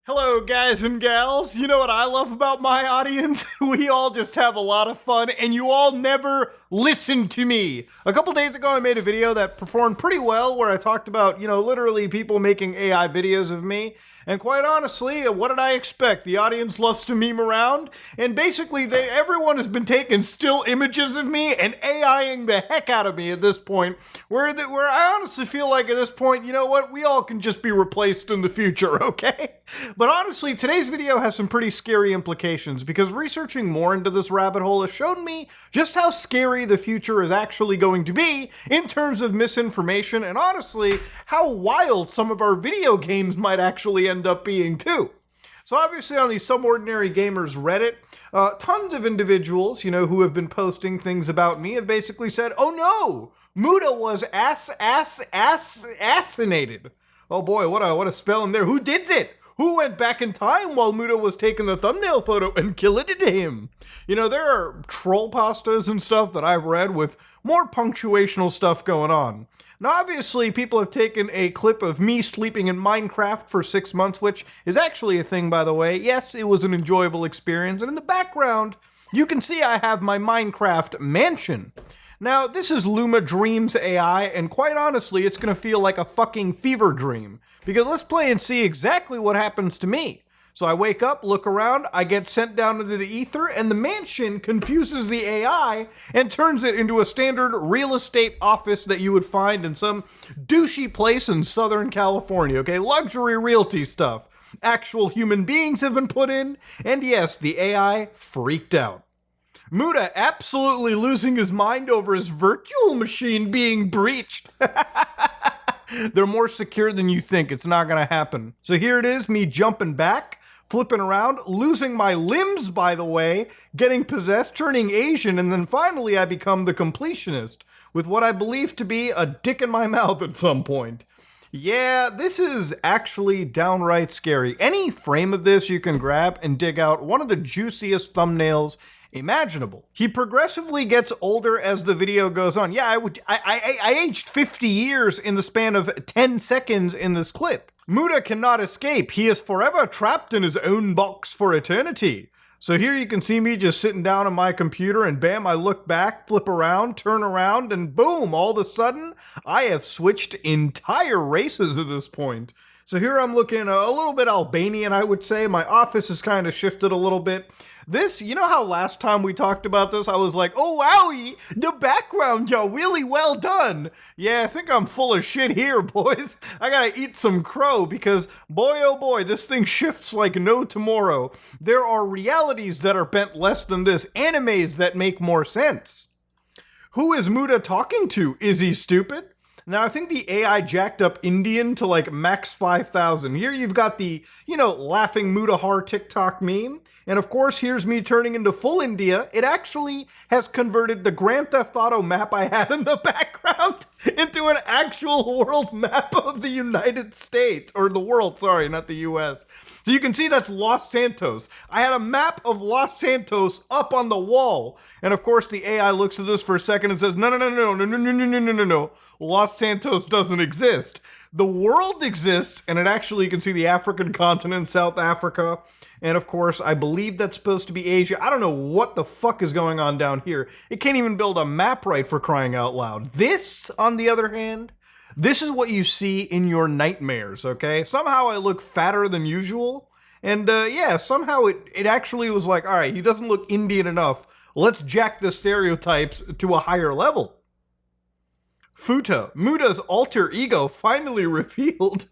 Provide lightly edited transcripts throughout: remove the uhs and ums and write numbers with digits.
Hello, guys and gals. You know what I love about my audience? We all just have a lot of fun, and you all never listen to me. A couple days ago, I made a video that performed pretty well where I talked about, literally people making AI videos of me. And quite honestly, what did I expect? The audience loves to meme around, and basically everyone has been taking still images of me and AIing the heck out of me at this point, where I honestly feel like at this point, you know what, we all can just be replaced in the future, okay? But honestly, today's video has some pretty scary implications, because researching more into this rabbit hole has shown me just how scary the future is actually going to be in terms of misinformation, and honestly, how wild some of our video games might actually end up being too. So obviously on the Some Ordinary Gamers Reddit, tons of individuals, who have been posting things about me have basically said, oh no, Muda was assassinated. Oh boy, what a spelling there. Who did it? Who went back in time while Muda was taking the thumbnail photo and killed it to him? There are troll pastas and stuff that I've read with more punctuational stuff going on. Now, obviously, people have taken a clip of me sleeping in Minecraft for 6 months, which is actually a thing, by the way. Yes, it was an enjoyable experience, and in the background, you can see I have my Minecraft mansion. Now, this is Luma Dreams AI, and quite honestly, it's gonna feel like a fucking fever dream. Because let's play and see exactly what happens to me. So I wake up, look around, I get sent down into the ether, and the mansion confuses the AI and turns it into a standard real estate office that you would find in some douchey place in Southern California, okay? Luxury realty stuff. Actual human beings have been put in, and yes, the AI freaked out. Muda absolutely losing his mind over his virtual machine being breached. They're more secure than you think. It's not gonna happen. So here it is, me jumping back, flipping around, losing my limbs, by the way, getting possessed, turning Asian, and then finally I become the completionist, with what I believe to be a dick in my mouth at some point. Yeah, this is actually downright scary. Any frame of this you can grab and dig out one of the juiciest thumbnails imaginable. He progressively gets older as the video goes on. Yeah, I aged 50 years in the span of 10 seconds in this clip. Muda cannot escape. He is forever trapped in his own box for eternity. So here you can see me just sitting down on my computer, and bam, I look back, flip around, turn around, and boom, all of a sudden, I have switched entire races at this point. So here I'm looking a little bit Albanian, I would say. My office has kind of shifted a little bit. This, you know how last time we talked about this, I was like, oh wowie, the background, yo, really well done. Yeah, I think I'm full of shit here, boys. I gotta eat some crow because, boy oh boy, this thing shifts like no tomorrow. There are realities that are bent less than this, animes that make more sense. Who is Muda talking to? Is he stupid? Now, I think the AI jacked up Indian to like max 5,000. Here you've got the, laughing Mudahar TikTok meme. And of course, here's me turning into full India. It actually has converted the Grand Theft Auto map I had in the background into an actual world map of the United States. Or the world, sorry, not the US. So you can see that's Los Santos. I had a map of Los Santos up on the wall. And of course, the AI looks at this for a second and says, no. Los Santos doesn't exist. The world exists, and it actually, you can see the African continent, South Africa. And of course, I believe that's supposed to be Asia. I don't know what the fuck is going on down here. It can't even build a map right, for crying out loud. This, on the other hand, this is what you see in your nightmares, okay? Somehow I look fatter than usual. And yeah, somehow it actually was like, all right, he doesn't look Indian enough. Let's jack the stereotypes to a higher level. Futa, Muda's alter ego finally revealed.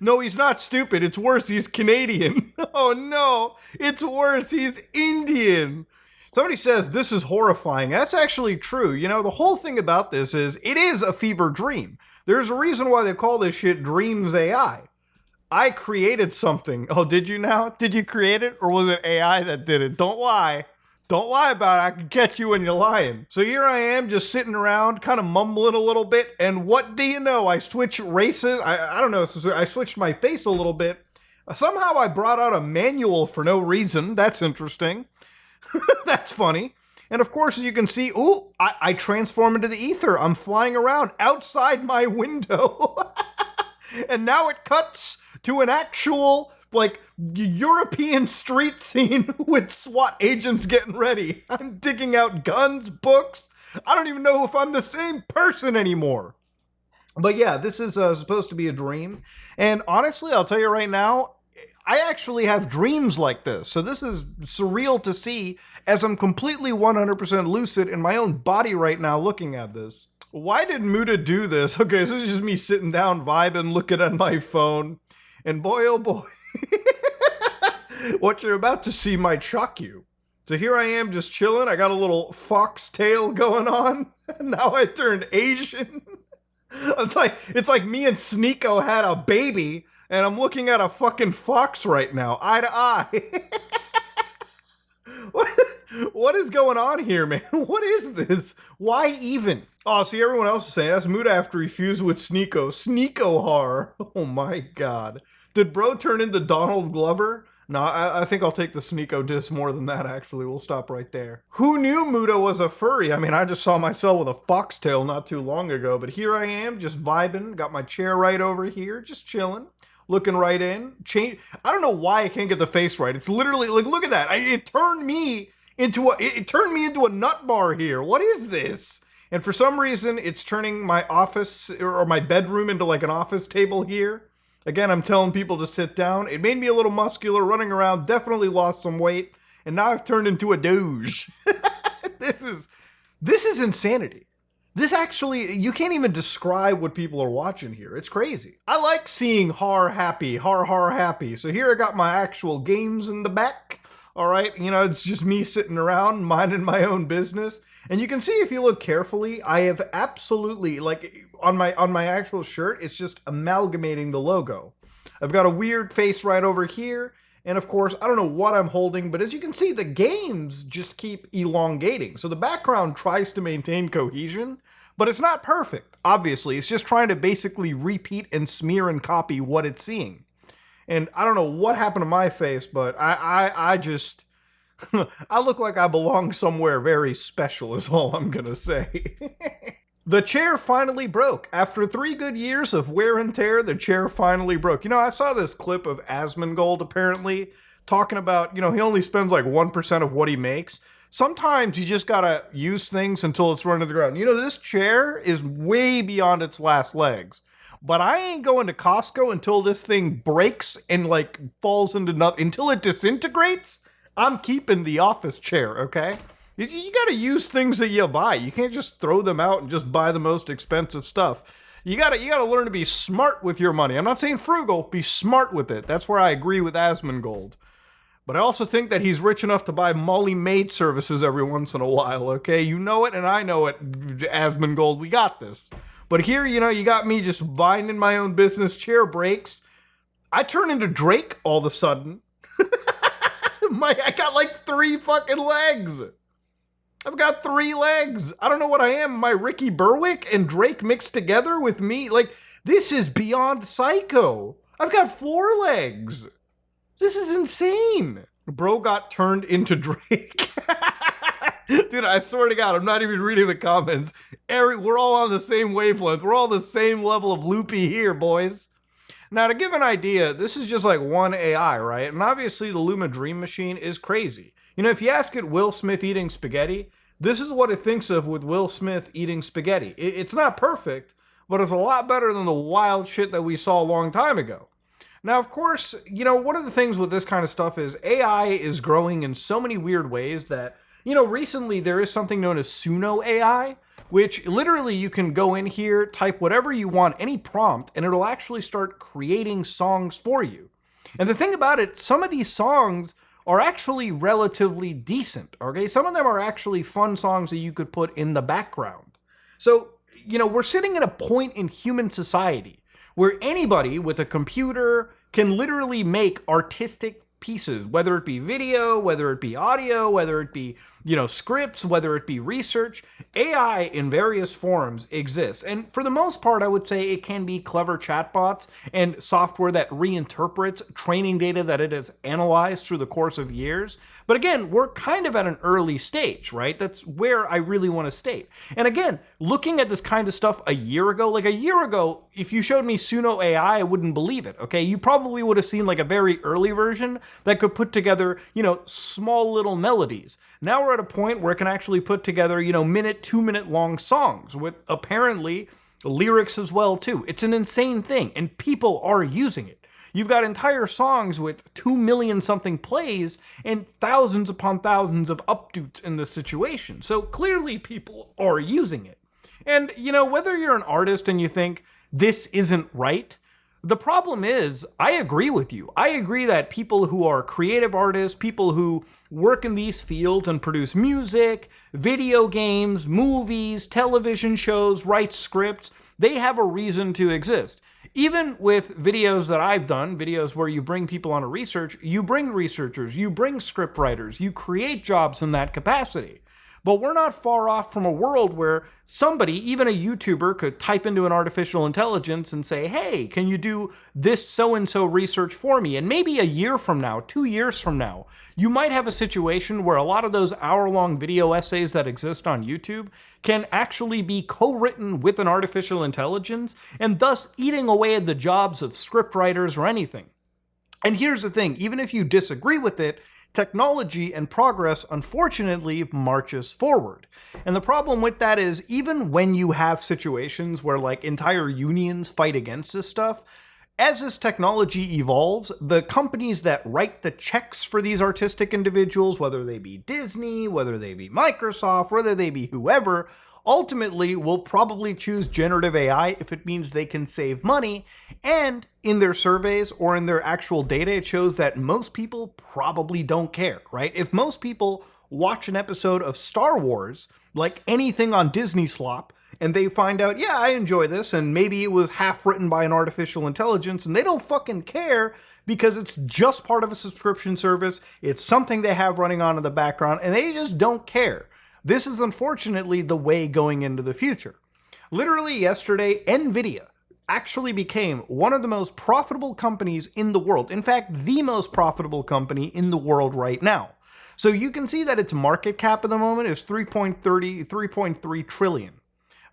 No, he's not stupid. It's worse, he's Canadian. Oh no, it's worse, he's Indian. Somebody says this is horrifying. That's actually true. The whole thing about this is it is a fever dream. There's a reason why they call this shit Dreams AI. I created something. Oh, did you now? Did you create it? Or was it AI that did it? Don't lie. Don't lie about it. I can catch you when you're lying. So here I am just sitting around, kind of mumbling a little bit. And what do you know? I switched races. I don't know. I switched my face a little bit. Somehow I brought out a manual for no reason. That's interesting. That's funny. And of course, as you can see, ooh, I transform into the ether. I'm flying around outside my window. And now it cuts to an actual like European street scene with SWAT agents getting ready. I'm digging out guns, books. I don't even know if I'm the same person anymore. But yeah, this is supposed to be a dream. And honestly, I'll tell you right now, I actually have dreams like this. So this is surreal to see as I'm completely 100% lucid in my own body right now looking at this. Why did Muda do this? Okay, so this is just me sitting down, vibing, looking at my phone. And boy, oh boy, what you're about to see might shock you. So here I am just chilling. I got a little foxtail going on. Now I turned Asian. It's like me and Sneeko had a baby, and I'm looking at a fucking fox right now, eye to eye. What is going on here, man? What is this? Why even? Oh, see, everyone else is saying that's Muda after he fused with Sneeko. Sneeko horror. Oh my god. Did bro turn into Donald Glover? No, I think I'll take the Sneeko diss more than that, actually. We'll stop right there. Who knew Muda was a furry? I mean, I just saw myself with a foxtail not too long ago, but here I am, just vibing. Got my chair right over here, just chilling. Looking right in. I don't know why I can't get the face right. It's literally, like, look at that. It turned me into a nut bar here. What is this? And for some reason, it's turning my office, or my bedroom, into like an office table here. Again, I'm telling people to sit down. It made me a little muscular, running around, definitely lost some weight, and now I've turned into a doge. This is insanity. This actually, you can't even describe what people are watching here. It's crazy. I like seeing har happy. So here I got my actual games in the back. All right, you know, it's just me sitting around, minding my own business. And you can see if you look carefully, I have absolutely, like, on my actual shirt, it's just amalgamating the logo. I've got a weird face right over here, and of course, I don't know what I'm holding, but as you can see, the games just keep elongating. So the background tries to maintain cohesion, but it's not perfect, obviously. It's just trying to basically repeat and smear and copy what it's seeing. And I don't know what happened to my face, but I just... I look like I belong somewhere very special is all I'm gonna say. The chair finally broke. After 3 good years of wear and tear, the chair finally broke. You know, I saw this clip of Asmongold apparently talking about, you know, he only spends like 1% of what he makes. Sometimes you just gotta use things until it's run to the ground. You know, this chair is way beyond its last legs. But I ain't going to Costco until this thing breaks and like falls into nothing. Until it disintegrates, I'm keeping the office chair, okay? You gotta use things that you buy. You can't just throw them out and just buy the most expensive stuff. You gotta learn to be smart with your money. I'm not saying frugal, be smart with it. That's where I agree with Asmongold. But I also think that he's rich enough to buy Molly maid services every once in a while, okay? You know it and I know it, Asmongold. We got this. But here, you know, you got me just minding my own business, chair breaks. I turn into Drake all of a sudden. I got like 3 fucking legs. I've got 3 legs. I don't know what I am. Am I Ricky Berwick and Drake mixed together with me? Like, this is beyond psycho. I've got 4 legs. This is insane. Bro got turned into Drake. Dude, I swear to God, I'm not even reading the comments. We're all on the same wavelength. We're all the same level of loopy here, boys. Now, to give an idea, this is just like one AI, right? And obviously, the Luma Dream Machine is crazy. You know, if you ask it Will Smith eating spaghetti, this is what it thinks of with Will Smith eating spaghetti. It's not perfect, but it's a lot better than the wild shit that we saw a long time ago. Now, of course, you know, one of the things with this kind of stuff is AI is growing in so many weird ways that, you know, recently there is something known as Suno AI, which literally you can go in here, type whatever you want, any prompt, and it'll actually start creating songs for you. And the thing about it, some of these songs are actually relatively decent, okay? Some of them are actually fun songs that you could put in the background. So, you know, we're sitting at a point in human society where anybody with a computer can literally make artistic pieces, whether it be video, whether it be audio, whether it be scripts, whether it be research. AI in various forms exists. And for the most part, I would say it can be clever chatbots and software that reinterprets training data that it has analyzed through the course of years. But again, we're kind of at an early stage, right? That's where I really want to state. And again, looking at this kind of stuff a year ago, if you showed me Suno AI, I wouldn't believe it, okay? You probably would have seen like a very early version that could put together, small little melodies. Now we're at a point where it can actually put together, minute, 2-minute long songs with apparently lyrics as well, too. It's an insane thing, and people are using it. You've got entire songs with 2 million something plays and thousands upon thousands of updates in the situation. So clearly people are using it. And, whether you're an artist and you think this isn't right, the problem is, I agree with you. I agree that people who are creative artists, people who work in these fields and produce music, video games, movies, television shows, write scripts, they have a reason to exist. Even with videos that I've done, videos where you bring people on a research, you bring researchers, you bring script writers, you create jobs in that capacity. But we're not far off from a world where somebody, even a YouTuber, could type into an artificial intelligence and say, hey, can you do this so-and-so research for me? And maybe a year from now, 2 years from now, you might have a situation where a lot of those hour-long video essays that exist on YouTube can actually be co-written with an artificial intelligence and thus eating away at the jobs of script writers or anything. And here's the thing, even if you disagree with it, technology and progress, unfortunately, marches forward. And the problem with that is, even when you have situations where like entire unions fight against this stuff, as this technology evolves, the companies that write the checks for these artistic individuals, whether they be Disney, whether they be Microsoft, whether they be whoever, ultimately will probably choose generative AI if it means they can save money. And in their surveys or in their actual data, it shows that most people probably don't care, right? If most people watch an episode of Star Wars, like anything on Disney slop, and they find out, yeah, I enjoy this, and maybe it was half written by an artificial intelligence, and they don't fucking care because it's just part of a subscription service, it's something they have running on in the background, and they just don't care. This is unfortunately the way going into the future. Literally yesterday, Nvidia actually became one of the most profitable companies in the world. In fact, the most profitable company in the world right now. So you can see that its market cap at the moment is 3.3 trillion.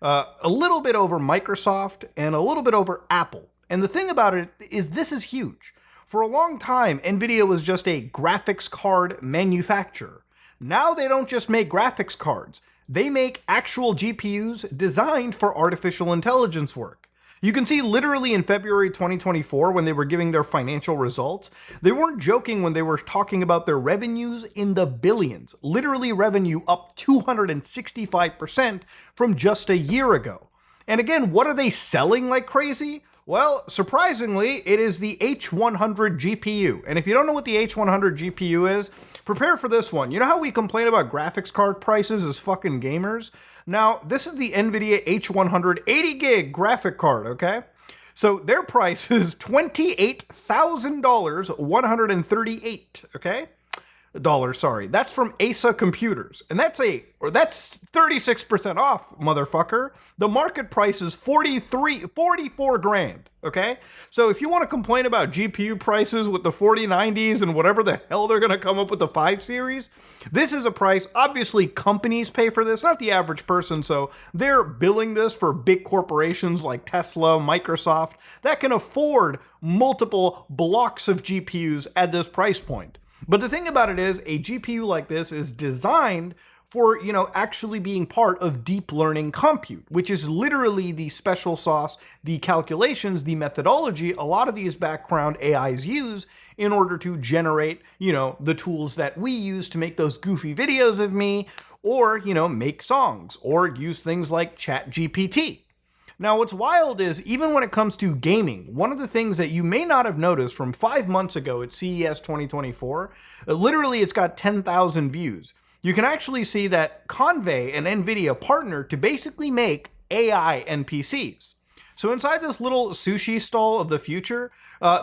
A little bit over Microsoft and a little bit over Apple. And the thing about it is this is huge. For a long time, Nvidia was just a graphics card manufacturer. Now they don't just make graphics cards. They make actual GPUs designed for artificial intelligence work. You can see literally in February 2024, when they were giving their financial results, they weren't joking when they were talking about their revenues in the billions. Literally revenue up 265% from just a year ago. And again, what are they selling like crazy? Well, surprisingly, it is the H100 GPU. And if you don't know what the H100 GPU is, prepare for this one. You know how we complain about graphics card prices as fucking gamers? Now, this is the Nvidia H100 80 gig graphic card, okay? So their price is $28,000, 138, okay? Sorry. That's from Asa Computers. And that's 36% off, motherfucker. The market price is 44 grand, okay? So if you want to complain about GPU prices with the 4090s and whatever the hell they're going to come up with the 5 series, this is a price. Obviously, companies pay for this, not the average person. So they're billing this for big corporations like Tesla, Microsoft, that can afford multiple blocks of GPUs at this price point. But the thing about it is, a GPU like this is designed for, actually being part of deep learning compute, which is literally the special sauce, the calculations, the methodology a lot of these background AIs use in order to generate, the tools that we use to make those goofy videos of me, or, make songs, or use things like ChatGPT. Now, what's wild is, even when it comes to gaming, one of the things that you may not have noticed from 5 months ago at CES 2024, literally it's got 10,000 views. You can actually see that Convey and Nvidia partnered to basically make AI NPCs. So inside this little sushi stall of the future,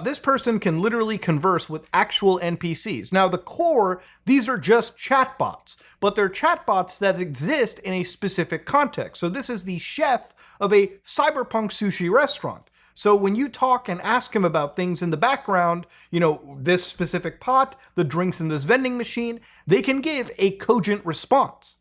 this person can literally converse with actual NPCs. Now, the core, these are just chatbots, but they're chatbots that exist in a specific context. So this is the chef of a cyberpunk sushi restaurant. So when you talk and ask him about things in the background, this specific pot, the drinks in this vending machine, they can give a cogent response.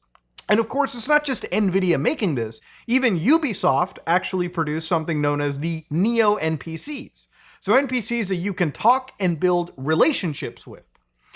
And of course, it's not just Nvidia making this. Even Ubisoft actually produced something known as the Neo NPCs. So NPCs that you can talk and build relationships with.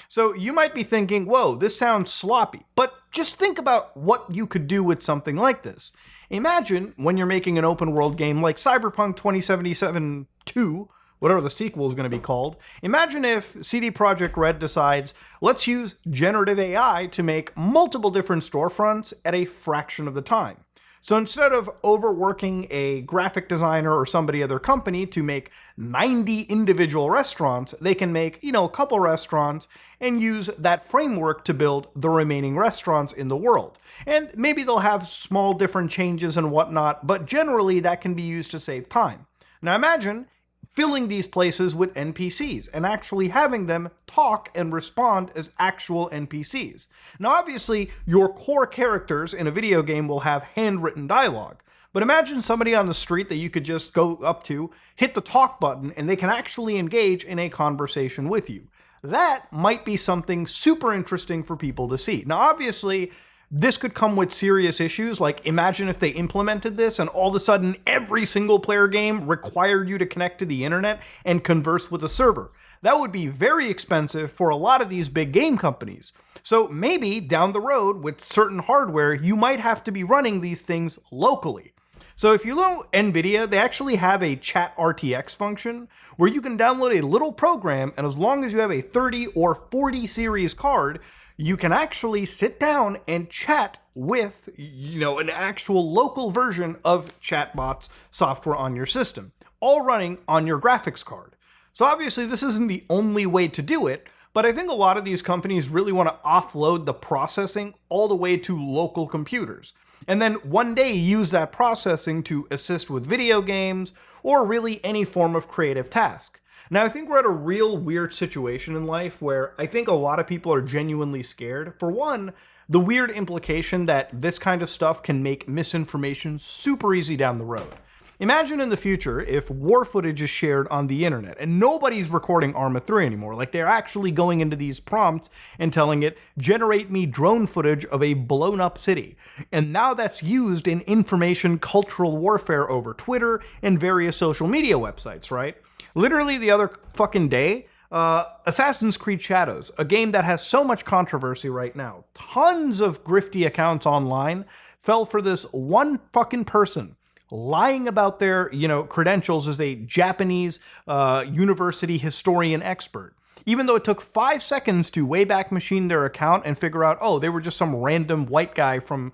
So you might be thinking, whoa, this sounds sloppy, but just think about what you could do with something like this. Imagine when you're making an open world game like Cyberpunk 2077 2, whatever the sequel is going to be called. Imagine if CD Projekt Red decides, let's use generative AI to make multiple different storefronts at a fraction of the time. So instead of overworking a graphic designer or somebody at their company to make 90 individual restaurants, they can make, a couple restaurants and use that framework to build the remaining restaurants in the world. And maybe they'll have small different changes and whatnot, but generally that can be used to save time. Now imagine filling these places with NPCs and actually having them talk and respond as actual NPCs. Now, obviously, your core characters in a video game will have handwritten dialogue, but imagine somebody on the street that you could just go up to, hit the talk button, and they can actually engage in a conversation with you. That might be something super interesting for people to see. Now, obviously, this could come with serious issues, like imagine if they implemented this and all of a sudden every single player game required you to connect to the internet and converse with a server. That would be very expensive for a lot of these big game companies. So maybe down the road with certain hardware, you might have to be running these things locally. So if you know Nvidia, they actually have a chat RTX function where you can download a little program, and as long as you have a 30 or 40 series card, you can actually sit down and chat with, an actual local version of chatbots software on your system, all running on your graphics card. So obviously this isn't the only way to do it, but I think a lot of these companies really want to offload the processing all the way to local computers. And then one day use that processing to assist with video games or really any form of creative task. Now, I think we're at a real weird situation in life where I think a lot of people are genuinely scared. For one, the weird implication that this kind of stuff can make misinformation super easy down the road. Imagine in the future if war footage is shared on the internet and nobody's recording Arma 3 anymore. Like they're actually going into these prompts and telling it, generate me drone footage of a blown up city. And now that's used in information cultural warfare over Twitter and various social media websites, right? Literally the other fucking day, Assassin's Creed Shadows, a game that has so much controversy right now. Tons of grifty accounts online fell for this one fucking person lying about their, credentials as a Japanese university historian expert. Even though it took 5 seconds to Wayback Machine their account and figure out, oh, they were just some random white guy from,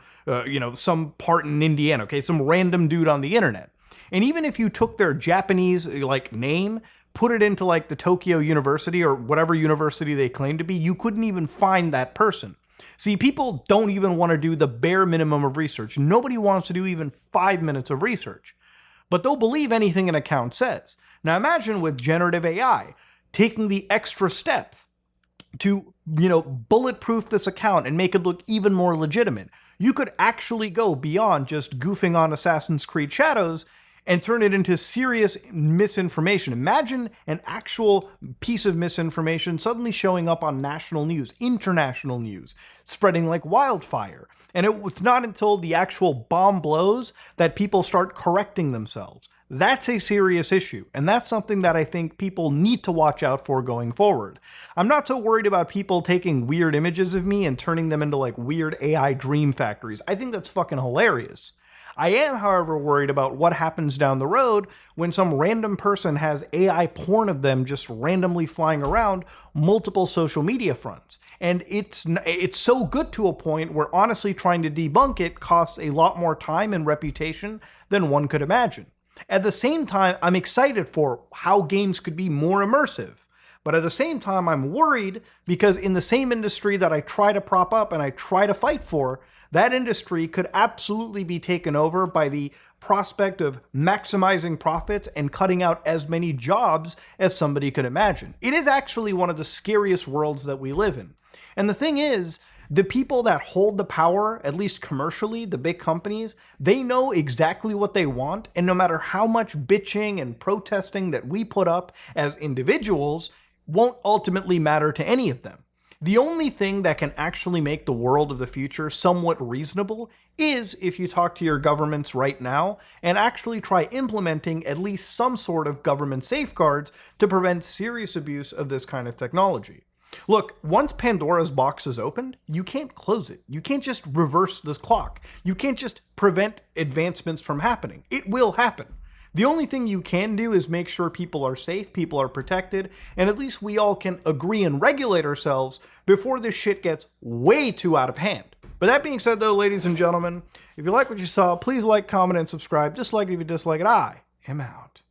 some part in Indiana, okay, some random dude on the internet. And even if you took their Japanese, name, put it into, the Tokyo University or whatever university they claim to be, you couldn't even find that person. See, people don't even want to do the bare minimum of research. Nobody wants to do even 5 minutes of research. But they'll believe anything an account says. Now imagine with generative AI, taking the extra steps to, bulletproof this account and make it look even more legitimate. You could actually go beyond just goofing on Assassin's Creed Shadows and turn it into serious misinformation. Imagine an actual piece of misinformation suddenly showing up on national news, international news, spreading like wildfire. And it was not until the actual bomb blows that people start correcting themselves. That's a serious issue, and that's something that I think people need to watch out for going forward. I'm not so worried about people taking weird images of me and turning them into weird AI dream factories. I think that's fucking hilarious. I am, however, worried about what happens down the road when some random person has AI porn of them just randomly flying around multiple social media fronts. And it's so good to a point where honestly trying to debunk it costs a lot more time and reputation than one could imagine. At the same time, I'm excited for how games could be more immersive. But at the same time, I'm worried because in the same industry that I try to prop up and I try to fight for, that industry could absolutely be taken over by the prospect of maximizing profits and cutting out as many jobs as somebody could imagine. It is actually one of the scariest worlds that we live in. And the thing is, the people that hold the power, at least commercially, the big companies, they know exactly what they want, and no matter how much bitching and protesting that we put up as individuals, won't ultimately matter to any of them. The only thing that can actually make the world of the future somewhat reasonable is if you talk to your governments right now and actually try implementing at least some sort of government safeguards to prevent serious abuse of this kind of technology. Look, once Pandora's box is opened, you can't close it. You can't just reverse this clock. You can't just prevent advancements from happening. It will happen. The only thing you can do is make sure people are safe, people are protected, and at least we all can agree and regulate ourselves before this shit gets way too out of hand. But that being said though, ladies and gentlemen, if you like what you saw, please like, comment, and subscribe. Dislike it if you dislike it. I am out.